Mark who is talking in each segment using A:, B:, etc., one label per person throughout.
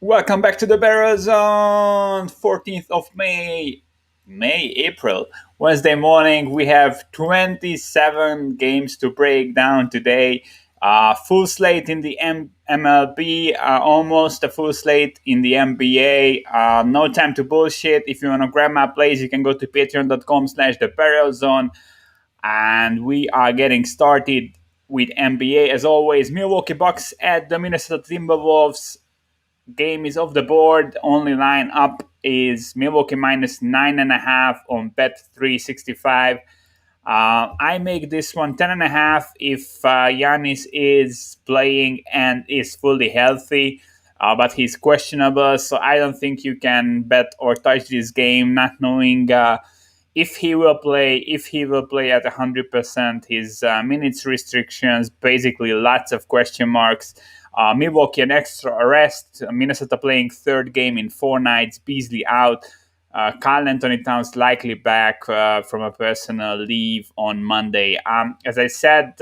A: Welcome back to the Bettors on 14th of April. Wednesday morning, we have 27 games to break down today. Full slate in the MLB, almost a full slate in the NBA. No time to bullshit. If you want to grab my plays, you can go to patreon.com/the and we are getting started with NBA. As always, Milwaukee Bucks at the Minnesota Timberwolves. Game is off the board. Only line up is Milwaukee minus 9.5 on bet 365. I make this one 10.5 if Giannis is playing and is fully healthy, but he's questionable, so I don't think you can bet or touch this game, not knowing if he will play. If he will play at 100%, his minutes restrictions, basically lots of question marks. Milwaukee an extra rest. Minnesota playing third game in 4 nights. Beasley out. Karl Anthony Towns likely back from a personal leave on Monday. As I said,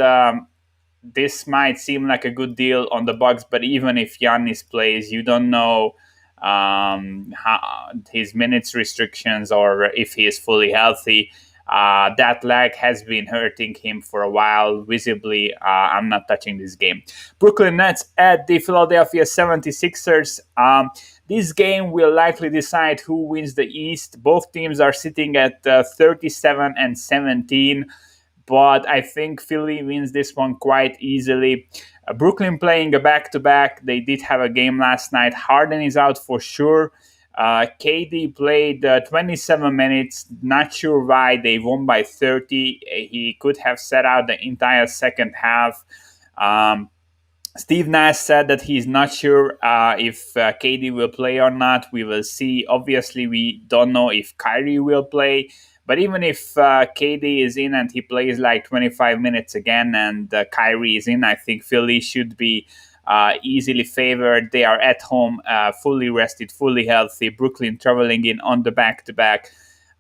A: this might seem like a good deal on the Bucks, but even if Giannis plays, you don't know how his minutes restrictions or if he is fully healthy. That leg has been hurting him for a while, visibly. I'm not touching this game. Brooklyn Nets at the Philadelphia 76ers. This game will likely decide who wins the East. Both teams are sitting at 37 and 17, but I think Philly wins this one quite easily. Brooklyn playing a back-to-back. They did have a game last night. Harden is out for sure. KD played 27 minutes. Not sure why they won by 30. He could have set out the entire second half. Steve Nash said that he's not sure if KD will play or not. We will see. Obviously, we don't know if Kyrie will play. But even if KD is in and he plays like 25 minutes again and Kyrie is in, I think Philly should be easily favored. They are at home, fully rested, fully healthy. Brooklyn traveling in on the back-to-back.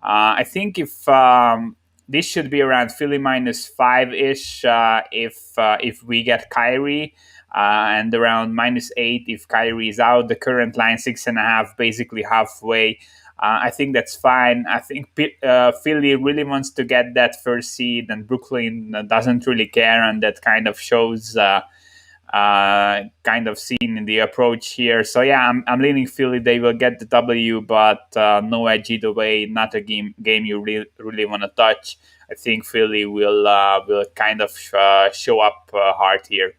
A: I think if this should be around Philly minus 5-ish if we get Kyrie, and around minus 8 if Kyrie is out. The current line 6.5, basically halfway. I think that's fine. I think Philly really wants to get that first seed, and Brooklyn doesn't really care, and that kind of shows kind of seen in the approach here. So yeah, I'm leaning Philly. They will get the W, but no edge either way. Not a game you really want to touch. I think Philly will kind of show up hard here.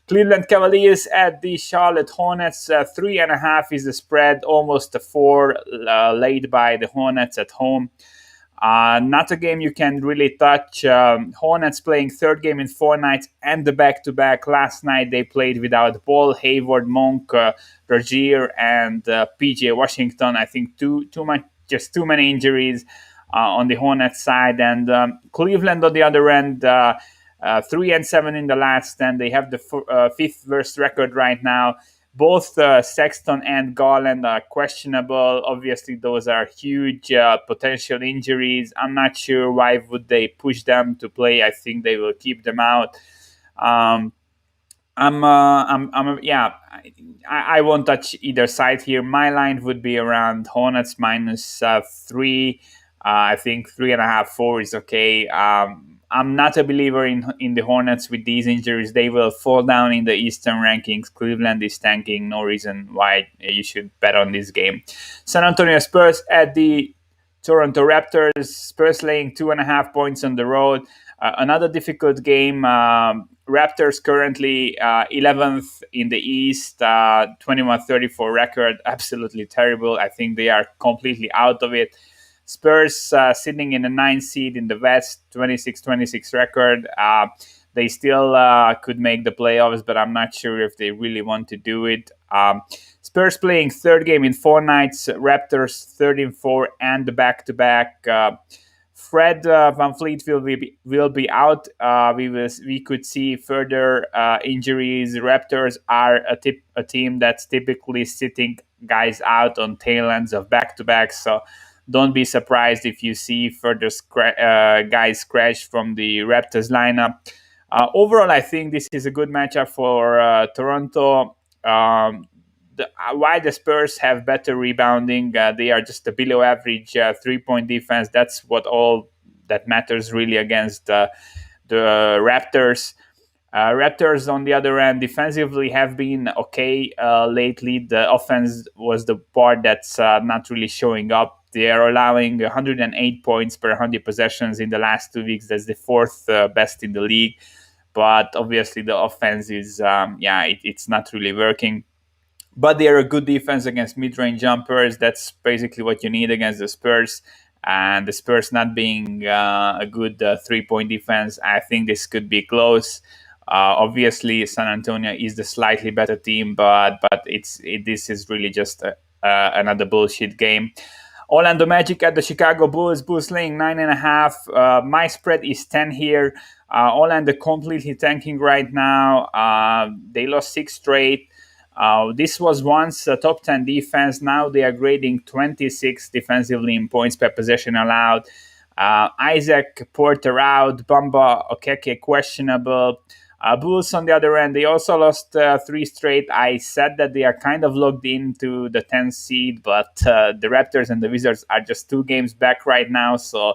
A: Cleveland Cavaliers at the Charlotte Hornets. 3.5 is the spread, almost a 4 laid by the Hornets at home. Not a game you can really touch. Hornets playing third game in 4 nights and the back-to-back. Last night they played without Ball, Hayward, Monk, Rozier, and PJ Washington. I think too many injuries on the Hornets side. And Cleveland on the other end, 3-7 in the last 10. They have the 5th worst record right now. Both Sexton and Garland are questionable. Obviously, those are huge potential injuries. I'm not sure why would they push them to play. I think they will keep them out. I won't touch either side here. My line would be around Hornets minus 3. I think 3.5, 4 is okay. I'm not a believer in the Hornets with these injuries. They will fall down in the Eastern rankings. Cleveland is tanking. No reason why you should bet on this game. San Antonio Spurs at the Toronto Raptors. Spurs laying 2.5 points on the road. Another difficult game. Raptors currently 11th in the East, 21-34 record. Absolutely terrible. I think they are completely out of it. Spurs sitting in the 9th seed in the West, 26-26 record. They still could make the playoffs, but I'm not sure if they really want to do it. Spurs playing third game in 4 nights. Raptors 13-4 and the back-to-back. Fred VanVleet will be out. We could see further injuries. Raptors are a team that's typically sitting guys out on tail ends of back-to-back. So don't be surprised if you see further guys crash from the Raptors lineup. Overall, I think this is a good matchup for Toronto. why the Spurs have better rebounding. They are just a below average 3-point defense. That's what all that matters really against the Raptors. Raptors, on the other end, defensively have been okay lately. The offense was the part that's not really showing up. They are allowing 108 points per 100 possessions in the last 2 weeks. That's the fourth best in the league. But obviously, the offense is, it's not really working. But they are a good defense against mid-range jumpers. That's basically what you need against the Spurs. And the Spurs not being a good 3-point defense, I think this could be close. Obviously, San Antonio is the slightly better team, but this is really just another bullshit game. Orlando Magic at the Chicago Bulls. Bulls laying 9.5. My spread is 10 here. Orlando completely tanking right now. They lost 6 straight. This was once a top 10 defense. Now they are grading 26 defensively in points per possession allowed. Isaac Porter out. Bamba Okeke questionable. Bulls, on the other end, they also lost 3 straight. I said that they are kind of locked into the 10th seed, but the Raptors and the Wizards are just 2 games back right now. So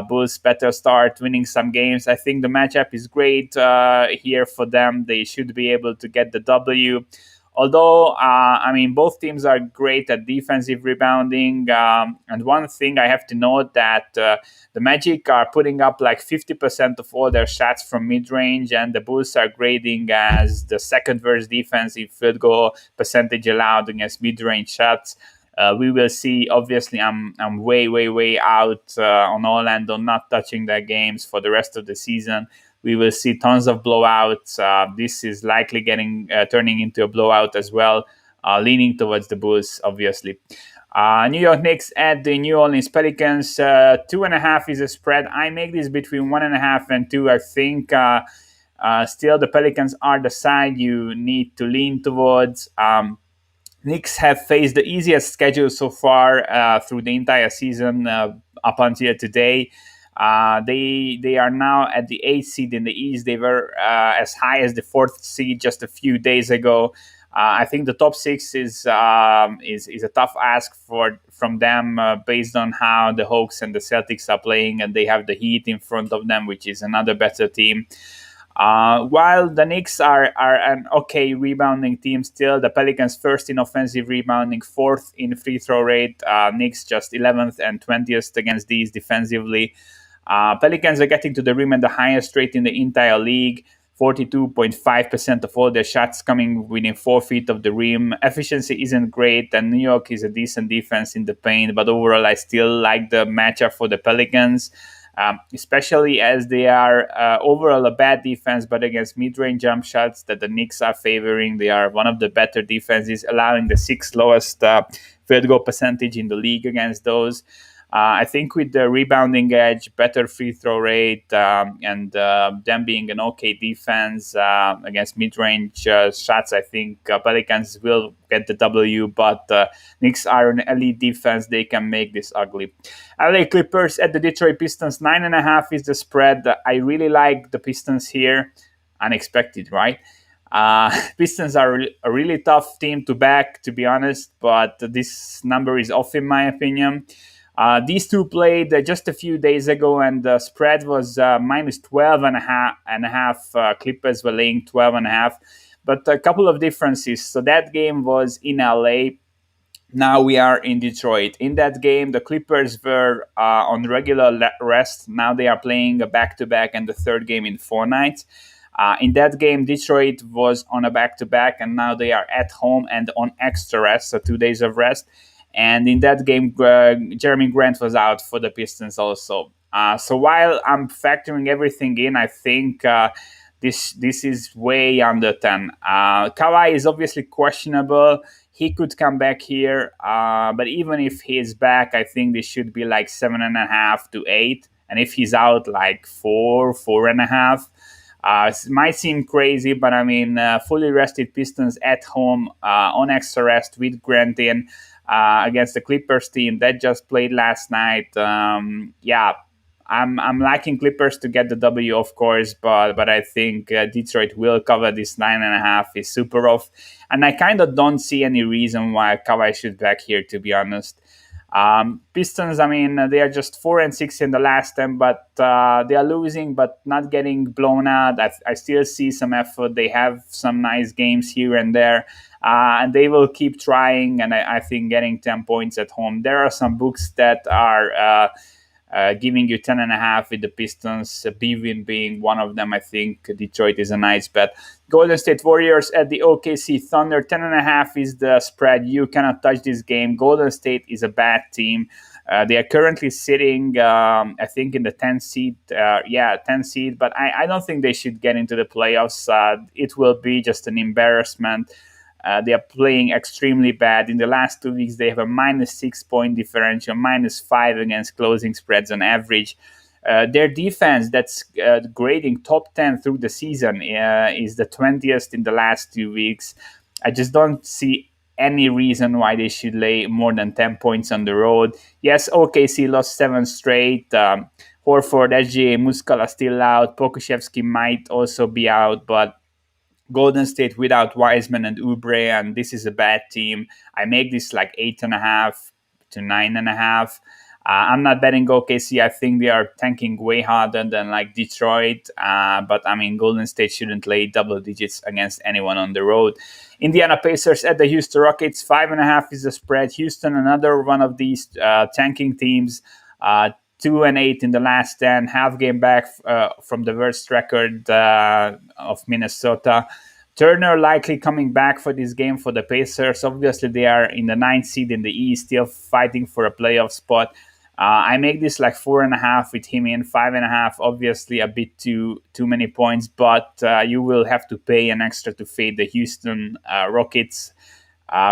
A: Bulls better start winning some games. I think the matchup is great here for them. They should be able to get the W. Although, both teams are great at defensive rebounding. And one thing I have to note that the Magic are putting up like 50% of all their shots from mid-range, and the Bulls are grading as the second worst defensive field goal percentage allowed against mid-range shots. We will see. Obviously, I'm way out on Orlando, not touching their games for the rest of the season. We will see tons of blowouts. This is likely turning into a blowout as well, leaning towards the Bulls, obviously. New York Knicks at the New Orleans Pelicans. 2.5 is a spread. I make this between 1.5 and 2. I think still the Pelicans are the side you need to lean towards. Knicks have faced the easiest schedule so far through the entire season up until today. They are now at the 8th seed in the East. They were as high as the 4th seed just a few days ago. I think the top 6 is a tough ask from them based on how the Hawks and the Celtics are playing, and they have the Heat in front of them, which is another better team. While the Knicks are an okay rebounding team still, the Pelicans first in offensive rebounding, 4th in free throw rate. Knicks just 11th and 20th against these defensively. Pelicans are getting to the rim at the highest rate in the entire league. 42.5% of all their shots coming within 4 feet of the rim. Efficiency isn't great, and New York is a decent defense in the paint, but overall I still like the matchup for the Pelicans. Especially as they are overall a bad defense, but against mid-range jump shots that the Knicks are favoring, they are one of the better defenses, allowing the 6th lowest field goal percentage in the league against those. I think with the rebounding edge, better free throw rate, and them being an okay defense against mid-range shots, I think Pelicans will get the W, but Knicks are an elite defense. They can make this ugly. LA Clippers at the Detroit Pistons, 9.5 is the spread. I really like the Pistons here. Unexpected, right? Pistons are a really tough team to back, to be honest, but this number is off in my opinion. These two played just a few days ago, and the spread was minus 12 and a half. Clippers were laying 12 and a half, but a couple of differences. So that game was in LA. Now we are in Detroit. In that game, the Clippers were on regular rest. Now they are playing a back-to-back and the third game in 4 nights. In that game, Detroit was on a back-to-back, and now they are at home and on extra rest, so 2 days of rest. And in that game, Jeremy Grant was out for the Pistons also. So while I'm factoring everything in, I think this is way under 10. Kawhi is obviously questionable. He could come back here. But even if he's back, I think this should be like 7.5 to 8. And if he's out, like 4.5. It might seem crazy, but fully rested Pistons at home on extra rest with Grant against the Clippers team that just played last night. I'm liking Clippers to get the W, of course, but I think Detroit will cover this 9.5. Is super rough, and I kind of don't see any reason why Kawhi should back here, to be honest. Pistons, I mean, they are just 4-6 in the last 10, but they are losing, but not getting blown out. I still see some effort. They have some nice games here and there, and they will keep trying. And I think getting 10 points at home. There are some books that are giving you 10.5 with the Pistons, Bwin being one of them. I think Detroit is a nice bet. Golden State Warriors at the OKC Thunder, 10.5 is the spread. You cannot touch this game. Golden State is a bad team. They are currently sitting, I think, in the 10th seed. 10th seed, but I don't think they should get into the playoffs. It will be just an embarrassment. They are playing extremely bad. In the last 2 weeks, they have a -6 point differential, -5 against closing spreads on average. Their defense, that's grading top 10 through the season, is the 20th in the last 2 weeks. I just don't see any reason why they should lay more than 10 points on the road. Yes, OKC lost 7 straight. Horford, SGA, Muscala still out. Pokuševski might also be out, but Golden State without Wiseman and Oubre, and this is a bad team. I make this like 8.5 to 9.5. I'm not betting OKC. I think they are tanking way harder than like Detroit. But I mean, Golden State shouldn't lay double digits against anyone on the road. Indiana Pacers at the Houston Rockets, 5.5 is the spread. Houston, another one of these tanking teams. 2-8 in the last 10, half game back from the worst record of Minnesota. Turner likely coming back for this game for the Pacers. Obviously, they are in the 9th seed in the East, still fighting for a playoff spot. I make this like 4.5 with him in 5.5. Obviously, a bit too many points, but you will have to pay an extra to fade the Houston Rockets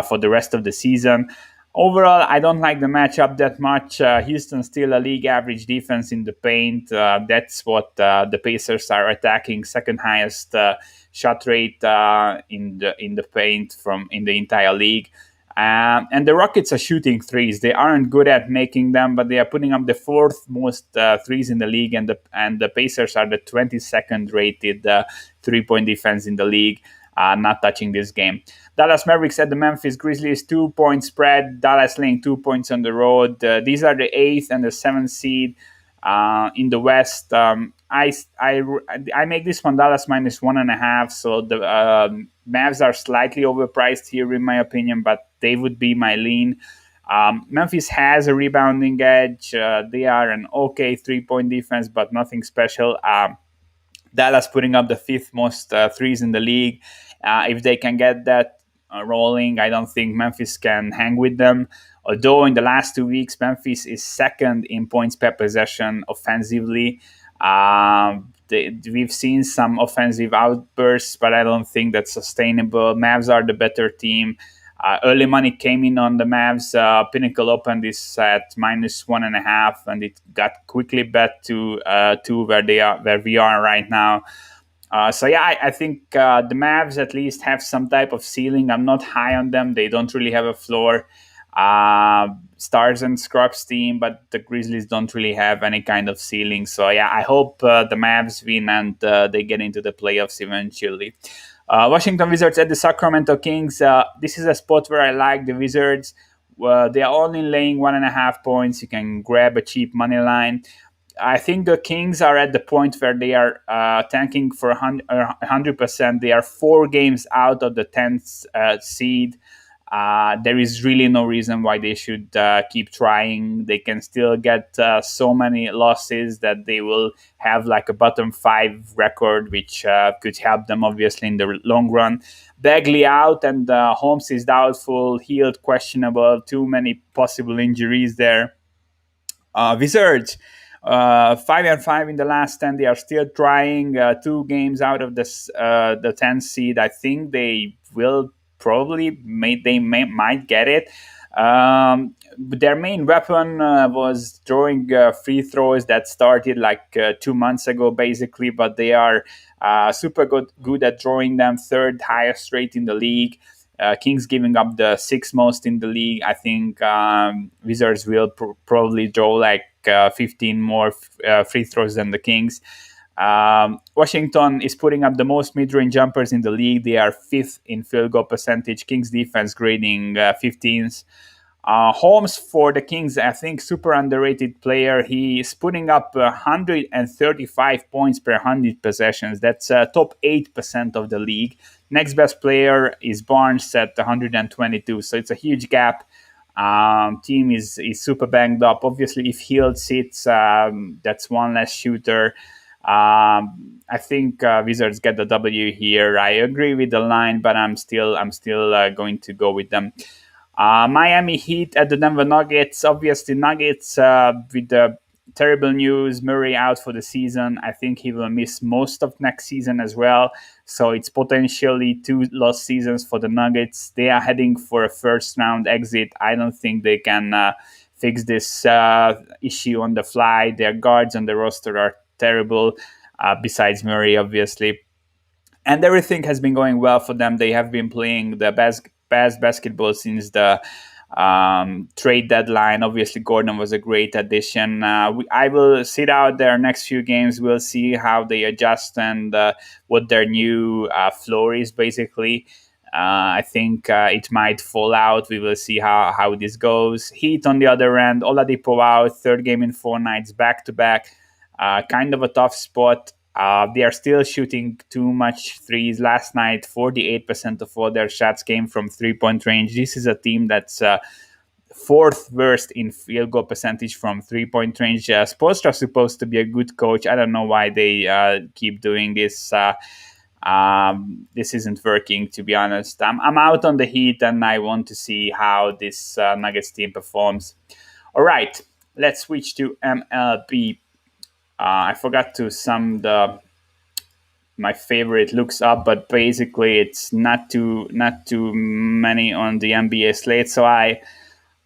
A: for the rest of the season. Overall, I don't like the matchup that much. Houston still a league average defense in the paint. That's what the Pacers are attacking. Second highest shot rate in the paint from in the entire league. And the Rockets are shooting threes. They aren't good at making them, but they are putting up the 4th most threes in the league. And the Pacers are the 22nd rated 3-point defense in the league. Not touching this game. Dallas Mavericks at the Memphis Grizzlies, 2-point spread. Dallas laying 2 points on the road. These are the 8th and the 7th seed in the West. I make this one Dallas -1.5. So the Mavs are slightly overpriced here, in my opinion, but they would be my lean. Memphis has a rebounding edge. They are an okay 3-point defense, but nothing special. Dallas putting up the 5th most threes in the league. If they can get that rolling, I don't think Memphis can hang with them. Although in the last 2 weeks, Memphis is 2nd in points per possession offensively. We've seen some offensive outbursts, but I don't think that's sustainable. Mavs are the better team. Early money came in on the Mavs. Pinnacle opened this at -1.5, and it got quickly bet to 2 where we are right now. I think the Mavs at least have some type of ceiling. I'm not high on them. They don't really have a floor. Stars and Scrubs team, but the Grizzlies don't really have any kind of ceiling. So I hope the Mavs win and they get into the playoffs eventually. Washington Wizards at the Sacramento Kings. This is a spot where I like the Wizards. They are only laying 1.5 points. You can grab a cheap money line. I think the Kings are at the point where they are tanking for 100%. They are 4 games out of the 10th seed. There is really no reason why they should keep trying. They can still get so many losses that they will have like a bottom 5 record, which could help them obviously in the long run. Bagley out and Holmes is doubtful, Hield questionable, too many possible injuries there. Wizards, 5-5 in the last 10. They are still trying. 2 games out of the 10th seed. I think they will probably might get it. But their main weapon was throwing free throws that started like 2 months ago, basically. But they are super good at drawing them. 3rd highest rate in the league. Kings giving up the 6th most in the league. I think Wizards will probably draw like 15 more free throws than the Kings. Washington is putting up the most mid-range jumpers in the league. They are fifth in field goal percentage. Kings defense grading 15th. Holmes for the Kings, I think, super underrated player. He is putting up 135 points per 100 possessions. That's top 8% of the league. Next best player is Barnes at 122. So it's a huge gap. Team is super banged up. Obviously, if Hield sits, that's one less shooter. I think Wizards get the W here. I agree with the line, but I'm still going to go with them. Miami Heat at the Denver Nuggets. Obviously, Nuggets with the terrible news, Murray out for the season. I think he will miss most of next season as well. So it's potentially 2 lost seasons for the Nuggets. They are heading for a first round exit. I don't think they can fix this issue on the fly. Their guards on the roster are terrible, besides Murray, obviously. And everything has been going well for them. They have been playing the best basketball since the trade deadline. Obviously, Gordon was a great addition. I will sit out their next few games. We'll see how they adjust and what their new floor is, basically. I think it might fall out. We will see how this goes. Heat, on the other end, Oladipo out, third game in 4 nights, back-to-back. Kind of a tough spot. They are still shooting too much threes. Last night, 48% of all their shots came from three-point range. This is a team that's fourth worst in field goal percentage from three-point range. Spoelstra is supposed to be a good coach. I don't know why they keep doing this. This isn't working, to be honest. I'm out on the Heat, and I want to see how this Nuggets team performs. All right, let's switch to MLB. I forgot to sum my favorite looks up, but basically it's not too many on the NBA slate. So I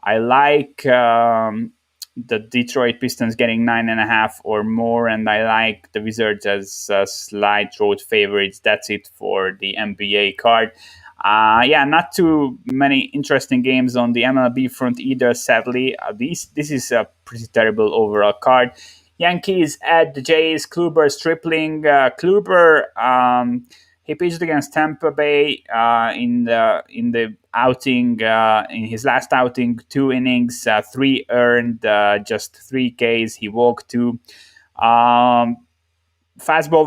A: like the Detroit Pistons getting 9.5 or more, and I like the Wizards as slight road favorites. That's it for the NBA card. Not too many interesting games on the MLB front either, sadly. This is a pretty terrible overall card. Yankees at the Jays. Kluber's tripling. Kluber, he pitched against Tampa Bay in the outing, in his last outing, 2 innings, 3 earned, just 3 Ks. He walked 2. Fastball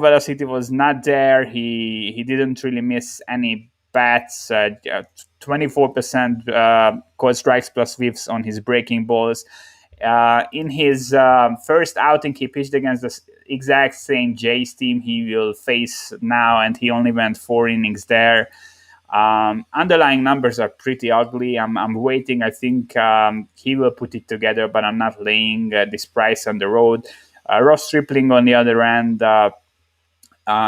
A: velocity was not there. He didn't really miss any bats. 24% called strikes plus whiffs on his breaking balls. In his first outing, he pitched against the exact same Jays team he will face now, and he only went 4 innings there. Underlying numbers are pretty ugly. I'm waiting. I think he will put it together, but I'm not laying this price on the road. Ross Stripling, on the other end,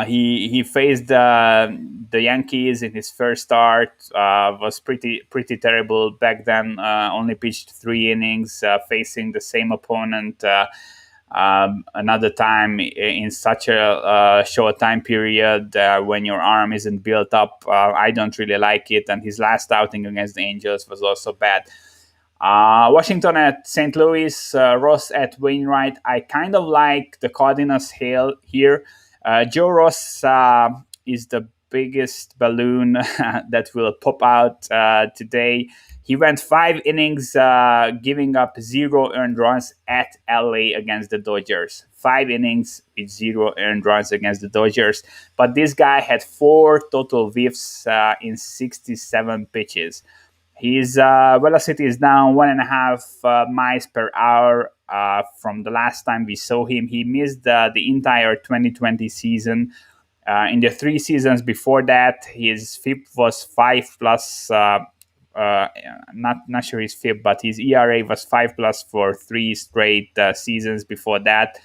A: he faced the Yankees in his first start. Was pretty terrible back then. Only pitched 3 innings, facing the same opponent another time in such a short time period when your arm isn't built up. I don't really like it. And his last outing against the Angels was also bad. Washington at St. Louis, Ross at Wainwright. I kind of like the Cardinals here. Joe Ross is the biggest balloon that will pop out today. He went 5 innings, giving up 0 earned runs at LA against the Dodgers. 5 innings with 0 earned runs against the Dodgers. But this guy had 4 total whiffs in 67 pitches. His velocity is down 1.5 miles per hour from the last time we saw him. He missed the entire 2020 season. In the 3 seasons before that, his FIP was 5 plus. Not sure his FIP, but his ERA was 5 plus for 3 straight seasons before that.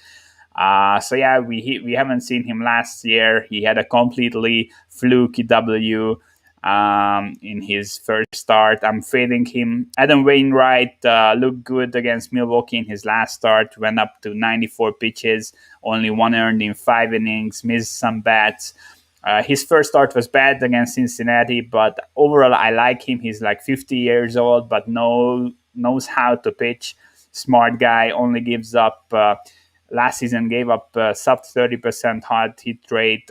A: We haven't seen him last year. He had a completely fluky W in his first start. I'm fading him. Adam Wainwright looked good against Milwaukee in his last start. Went up to 94 pitches, only 1 earned in 5 innings, missed some bats. His first start was bad against Cincinnati, but overall I like him. He's like 50 years old, but knows how to pitch. smart guy. Only gives up. Last season gave up sub 30% hard hit rate.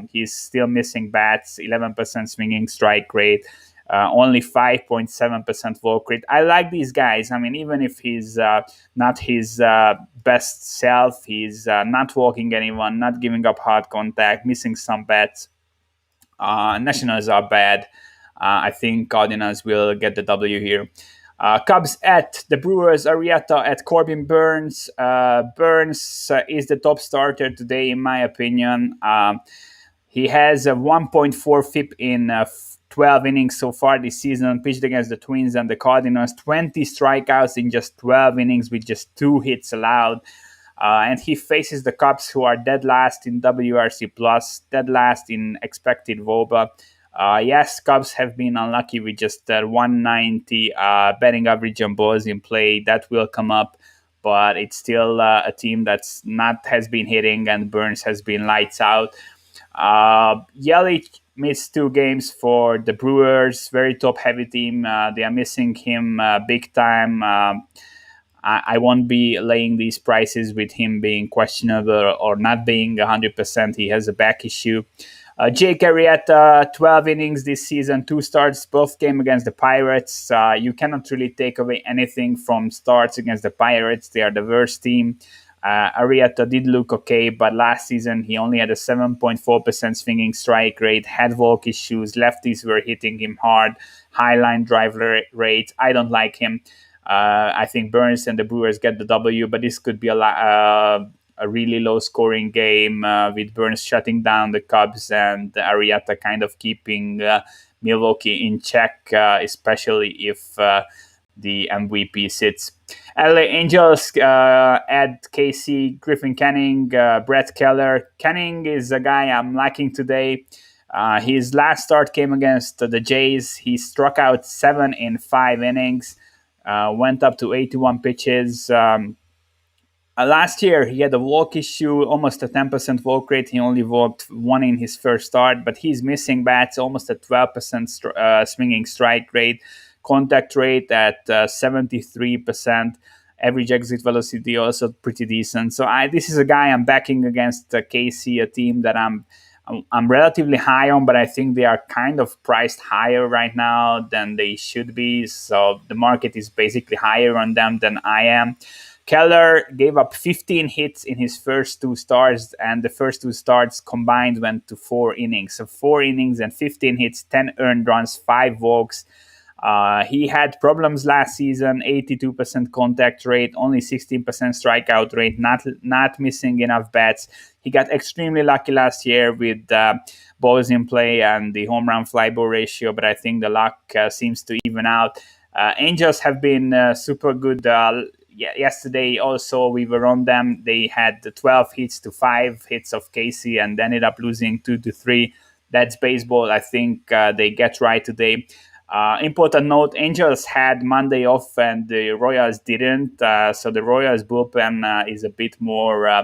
A: He's still missing bats, 11% swinging strike rate, only 5.7% walk rate. I like these guys. I mean, even if he's not his best self, he's not walking anyone, not giving up hard contact, missing some bats. Nationals are bad. I think Cardinals will get the W here. Cubs at the Brewers, Arrieta at Corbin Burns. Burns is the top starter today, in my opinion. He has a 1.4 FIP in 12 innings so far this season, pitched against the Twins and the Cardinals. 20 strikeouts in just 12 innings with just 2 hits allowed. And he faces the Cubs, who are dead last in WRC+, dead last in expected WOBA. Yes, Cubs have been unlucky with just 190 batting average on balls in play. That will come up, but it's still a team that's not has been hitting, and Burns has been lights out. Yelich missed 2 games for the Brewers, very top-heavy team. They are missing him big time. I won't be laying these prices with him being questionable or not being 100%. He has a back issue. Jake Arrieta, 12 innings this season, 2 starts, both came against the Pirates. You cannot really take away anything from starts against the Pirates. They are the worst team. Arrieta did look okay, but last season he only had a 7.4% swinging strike rate, had walk issues, lefties were hitting him hard, high line drive rate. I don't like him. I think Burns and the Brewers get the W, but this could be a really low-scoring game with Burns shutting down the Cubs and Arrieta kind of keeping Milwaukee in check, especially if the MVP sits. LA Angels add Casey, Griffin Canning, Brett Keller. Canning is a guy I'm liking today. His last start came against the Jays. He struck out 7 in 5 innings. Went up to 81 pitches. Last year, he had a walk issue, almost a 10% walk rate. He only walked 1 in his first start, but he's missing bats, almost a 12% swinging strike rate, contact rate at 73%, average exit velocity also pretty decent. So this is a guy I'm backing against KC, a team that I'm relatively high on, but I think they are kind of priced higher right now than they should be. So the market is basically higher on them than I am. Keller gave up 15 hits in his first 2 starts, and the first 2 starts combined went to 4 innings. So 4 innings and 15 hits, 10 earned runs, 5 walks. He had problems last season, 82% contact rate, only 16% strikeout rate, not missing enough bats. He got extremely lucky last year with balls in play and the home run fly ball ratio, but I think the luck seems to even out. Angels have been super good. Yesterday also we were on them. They had 12 hits to 5 hits of Casey and ended up losing 2-3. That's baseball. I think they get right today. Important note, Angels had Monday off and the Royals didn't. So the Royals bullpen is a bit more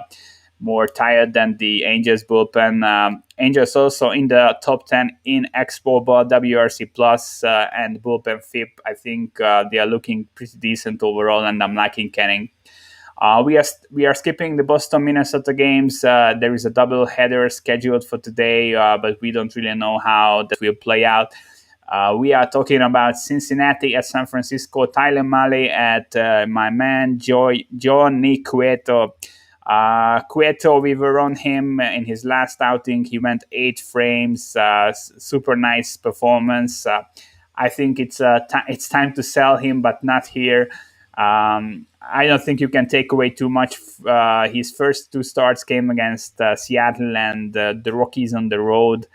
A: tired than the Angels bullpen. Angels also in the top 10 in xBOBA, WRC Plus, and bullpen FIP. I think they are looking pretty decent overall, and I'm liking Canning. We are skipping the Boston-Minnesota games. There is a double header scheduled for today, but we don't really know how that will play out. We are talking about Cincinnati at San Francisco, Tyler Mahle at my man Johnny Cueto. Cueto, we were on him in his last outing. He went 8 frames, super nice performance. I think it's time to sell him, but not here. I don't think you can take away too much. His first 2 starts came against Seattle and the Rockies on the road.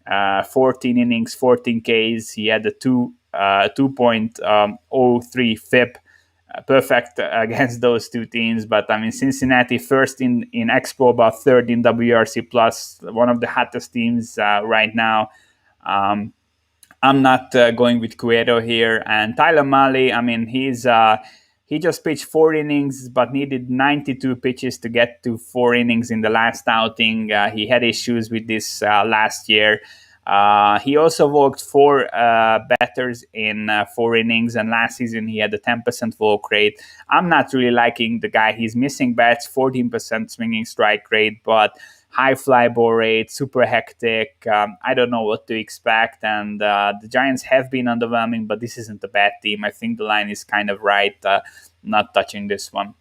A: 14 innings, 14 Ks. He had a 2.03 FIP. Perfect against those 2 teams. But I mean, Cincinnati first in xBOBA, third in WRC Plus, one of the hottest teams right now. I'm not going with Cueto here. And Tyler Mahle, I mean, he just pitched 4 innings, but needed 92 pitches to get to 4 innings in the last outing. He had issues with this last year. He also walked four batters in 4 innings, and last season he had a 10% walk rate. I'm not really liking the guy. He's missing bats, 14% swinging strike rate, but high fly ball rate, super hectic. I don't know what to expect, and the Giants have been underwhelming, but this isn't a bad team. I think the line is kind of right. Not touching this one.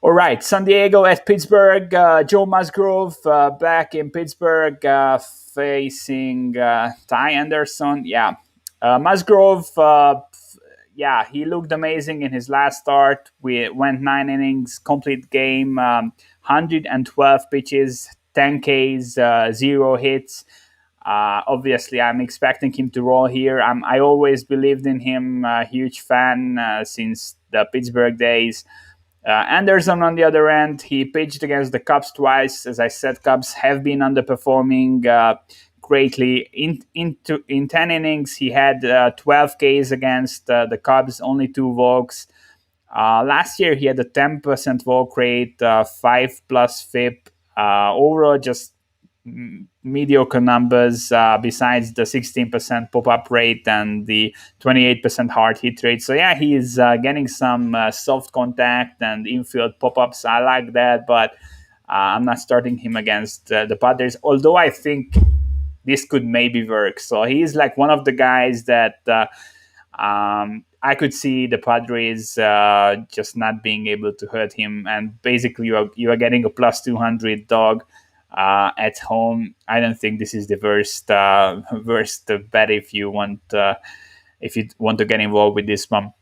A: All right, San Diego at Pittsburgh. Joe Musgrove back in Pittsburgh facing Ty Anderson. Yeah, Musgrove. Yeah, he looked amazing in his last start. We went 9 innings, complete game, 112 pitches, 10 Ks, 0 hits. Obviously, I'm expecting him to roll here. I always believed in him. Huge fan since the Pittsburgh days. Anderson, on the other end, he pitched against the Cubs twice. As I said, Cubs have been underperforming greatly. In 10 innings, he had 12 Ks against the Cubs, only 2 walks. Last year, he had a 10% walk rate, 5 plus FIP. Overall, just mediocre numbers besides the 16% pop-up rate and the 28% hard hit rate. So yeah, he is getting some soft contact and infield pop-ups. I like that, but I'm not starting him against the Padres, although I think this could maybe work. So he's like one of the guys that I could see the Padres just not being able to hurt him, and basically you are getting a plus 200 dog at home. I don't think this is the worst bet if you want to get involved with this one.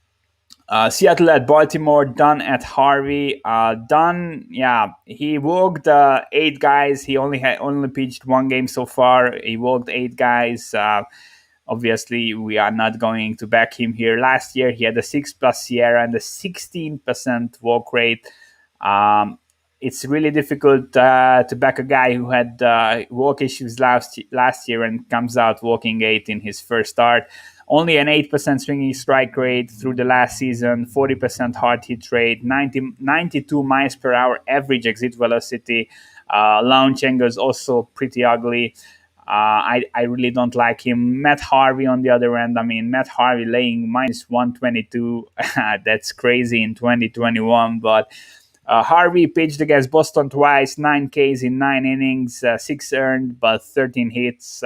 A: Seattle at Baltimore. Dunn at Harvey. Dunn, yeah, he walked 8 guys. He only pitched 1 game so far. He walked 8 guys. Obviously, we are not going to back him here. Last year, he had a 6+ Sierra and a 16% walk rate. It's really difficult to back a guy who had walk issues last year and comes out walking 8 in his first start. Only an 8% swinging strike rate through the last season, 40% hard hit rate, 92 miles per hour average exit velocity. Launch angle is also pretty ugly. I really don't like him. Matt Harvey on the other end. I mean, Matt Harvey laying minus 122. That's crazy in 2021. But Harvey pitched against Boston twice, 9 Ks in 9 innings, 6 earned, but 13 hits.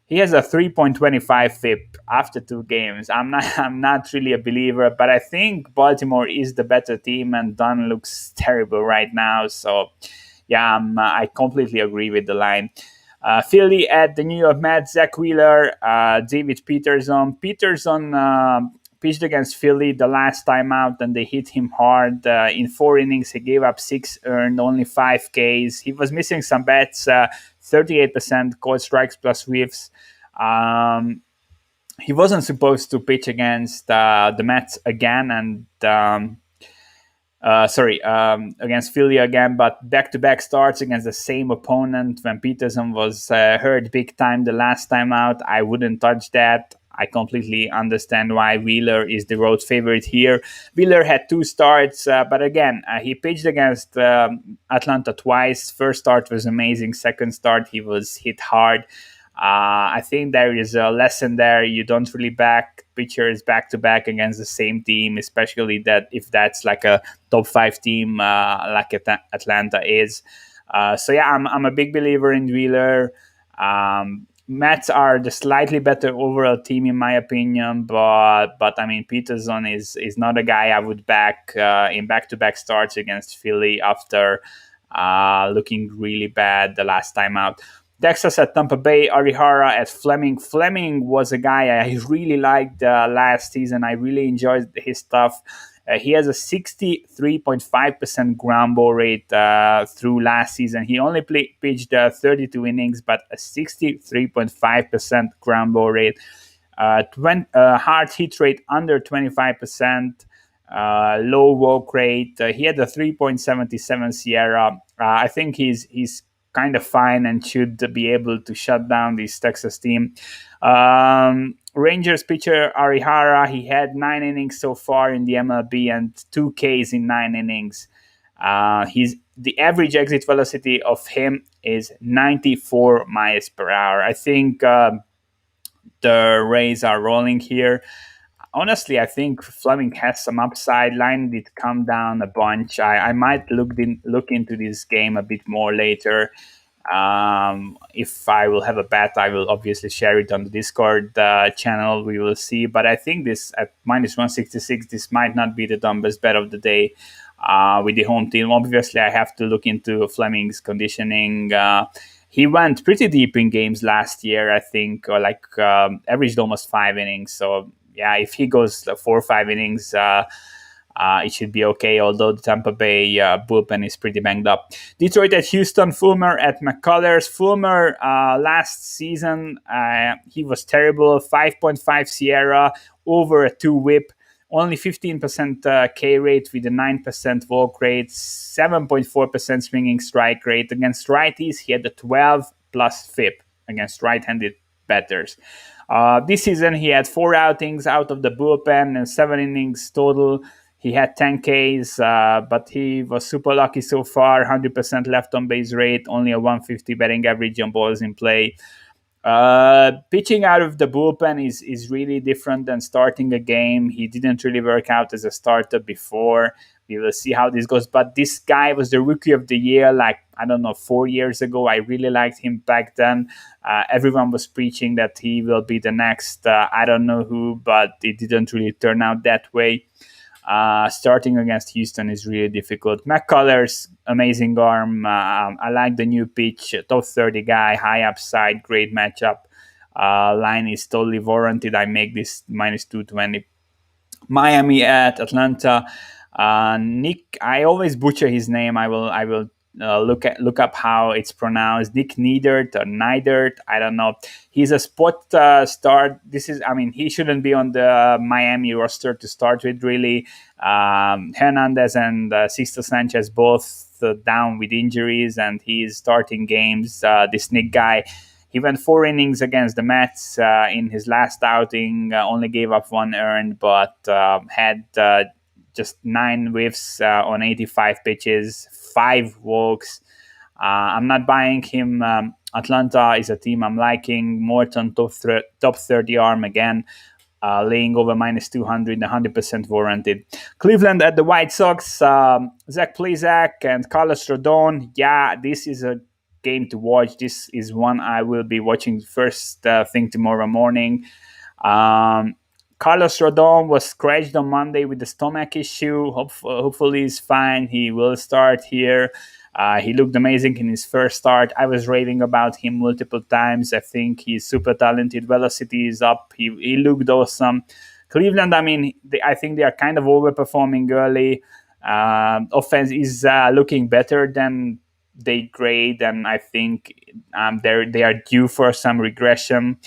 A: He has a 3.25 FIP after 2 games. I'm not really a believer, but I think Baltimore is the better team, and Dunn looks terrible right now. So, yeah, I completely agree with the line. Philly at the New York Mets. Zach Wheeler, David Peterson. Peterson pitched against Philly the last time out, and they hit him hard. In 4 innings, he gave up 6 earned, only 5 Ks. He was missing some bats, 38% called strikes plus whiffs. He wasn't supposed to pitch against the Mets again, and against Philly again, but back-to-back starts against the same opponent when Peterson was hurt big time the last time out. I wouldn't touch that. I completely understand why Wheeler is the road favorite here. Wheeler had 2 starts, but again, he pitched against Atlanta twice. First start was amazing. Second start, he was hit hard. I think there is a lesson there. You don't really back pitchers back-to-back against the same team, especially that if that's like a top 5 team like Atlanta is. So yeah, I'm a big believer in Wheeler. Mets are the slightly better overall team in my opinion, but I mean Peterson is not a guy I would back in back-to-back starts against Philly after looking really bad the last time out. Texas at Tampa Bay. Arihara at Fleming. Fleming was a guy I really liked last season. I really enjoyed his stuff. He has a 63.5% ground ball rate through last season. He only pitched 32 innings, but a 63.5% ground ball rate. Hard hit rate under 25%. Low walk rate. He had a 3.77 Sierra. I think he's kind of fine and should be able to shut down this Texas team. Rangers pitcher Arihara, he had 9 innings so far in the MLB and 2 Ks in 9 innings. The average exit velocity of him is 94 miles per hour. I think the Rays are rolling here. Honestly, I think Fleming has some upside. Line did come down a bunch. I might look into this game a bit more later. If I will have a bet, I will obviously share it on the Discord channel. We will see. But I think this at minus 166, this might not be the dumbest bet of the day with the home team. Obviously, I have to look into Fleming's conditioning. He went pretty deep in games last year, I think, or averaged almost 5 innings. So, yeah, if he goes 4 or 5 innings, it should be okay, although the Tampa Bay bullpen is pretty banged up. Detroit at Houston, Fulmer at McCullers. Fulmer, last season, he was terrible. 5.5 Sierra, over a 2 whip, only 15% K rate with a 9% walk rate, 7.4% swinging strike rate. Against righties, he had a 12 plus FIP against right-handed batters. This season, he had 4 outings out of the bullpen and 7 innings total. He had 10 Ks, but he was super lucky so far. 100% left on base rate, only a 150 batting average on balls in play. Pitching out of the bullpen is really different than starting a game. He didn't really work out as a starter before. We will see how this goes. But this guy was the rookie of the year, 4 years ago. I really liked him back then. Everyone was preaching that he will be the next, I don't know who, but it didn't really turn out that way. Starting against Houston is really difficult. McCullers, amazing arm. I like the new pitch. Top 30 guy, high upside, great matchup. Line is totally warranted. I make this minus 220. Miami at Atlanta. Nick, I always butcher his name. I will look up how it's pronounced. Nick Neidert or Neidert, I don't know. He's a spot start. He shouldn't be on the Miami roster to start with, really. Hernandez and Sixto Sanchez both down with injuries, and he's starting games. This Nick guy, he went 4 innings against the Mets in his last outing, only gave up 1 earned, but had just 9 whiffs on 85 pitches, 5 walks. I'm not buying him. Atlanta is a team I'm liking. Morton, top 30 arm again, laying over minus 200, 100% warranted. Cleveland at the White Sox, Zach Plesac and Carlos Rodon. Yeah, this is a game to watch. This is one I will be watching first thing tomorrow morning. Carlos Rodon was scratched on Monday with the stomach issue. Hopefully he's fine. He will start here. He looked amazing in his first start. I was raving about him multiple times. I think he's super talented. Velocity is up. He looked awesome. Cleveland, I think they are kind of overperforming early. Offense is looking better than they grade, and I think they are due for some regression.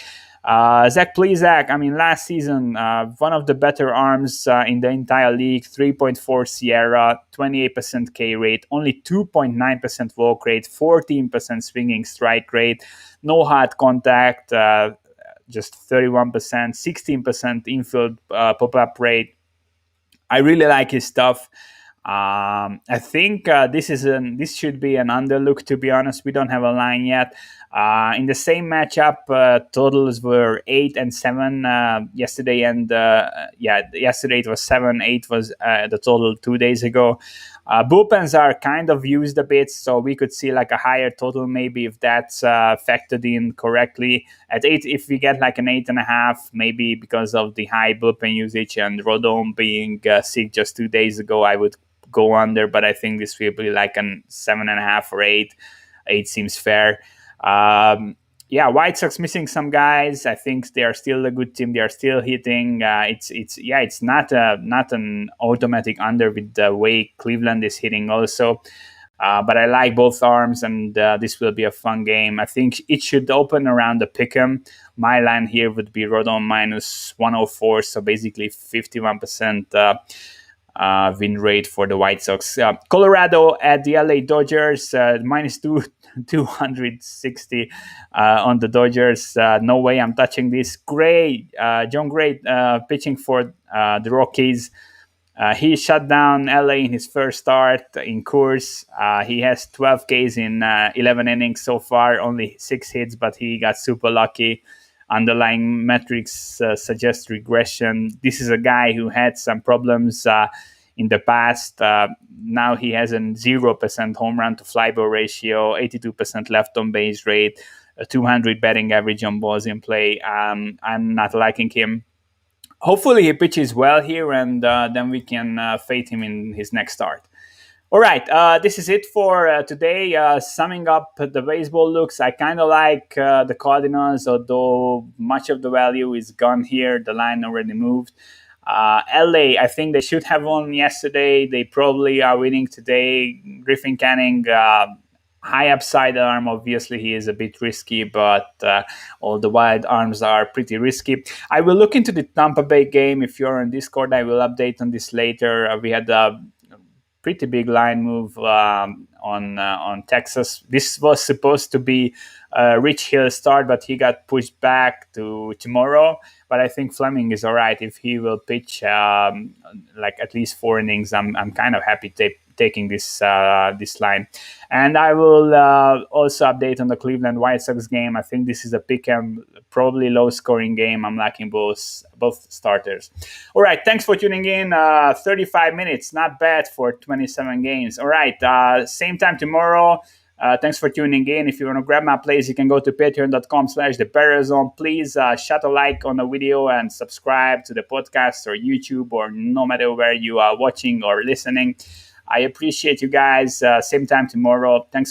A: Zach Plesac, last season, one of the better arms in the entire league, 3.4 Sierra, 28% K rate, only 2.9% walk rate, 14% swinging strike rate, no hard contact, just 31%, 16% infield pop-up rate. I really like his stuff. I think this should be an underlook, to be honest. We don't have a line yet. In the same matchup, totals were 8 and 7 yesterday, and yesterday it was 7. 8 was the total 2 days ago. Bullpens are kind of used a bit, so we could see a higher total maybe if that's factored in correctly. At 8, if we get an 8.5, maybe because of the high bullpen usage and Rodon being sick just 2 days ago, I would go under, but I think this will be a 7.5 or 8. 8 seems fair. White Sox missing some guys. I think they are still a good team. They are still hitting. It's not an automatic under with the way Cleveland is hitting also. But I like both arms, and this will be a fun game. I think it should open around the pick'em. My line here would be Rodon minus 104, so basically 51% win rate for the White Sox. Colorado at the LA Dodgers, minus 260 on the Dodgers. No way I'm touching this. John Gray pitching for the Rockies. He shut down LA in his first start in Coors. He has 12 Ks in 11 innings so far, only 6 hits, but he got super lucky. Underlying metrics suggest regression. This is a guy who had some problems in the past. Now he has a 0% home run to fly ball ratio, 82% left on base rate, a 200 batting average on balls in play. I'm not liking him. Hopefully he pitches well here, and then we can fade him in his next start. All right, this is it for today. Summing up the baseball looks, I kind of like the Cardinals, although much of the value is gone here. The line already moved. LA, I think they should have won yesterday. They probably are winning today. Griffin Canning, high upside arm. Obviously, he is a bit risky, but all the wild arms are pretty risky. I will look into the Tampa Bay game. If you're on Discord, I will update on this later. We had a pretty big line move on Texas. This was supposed to be a Rich Hill start, but he got pushed back to tomorrow. But I think Fleming is all right if he will pitch like at least 4 innings. I'm kind of happy taking this line, and I will also update on the Cleveland White Sox game. I think this is a pick 'em, probably low scoring game. I'm liking both starters. All right, thanks for tuning in. 35 minutes, not bad for 27 games. All right, same time tomorrow. Thanks for tuning in. If you want to grab my plays, you can go to patreon.com/thebettors. Please shut a like on the video and subscribe to the podcast or YouTube or no matter where you are watching or listening. I appreciate you guys. Same time tomorrow. Thanks.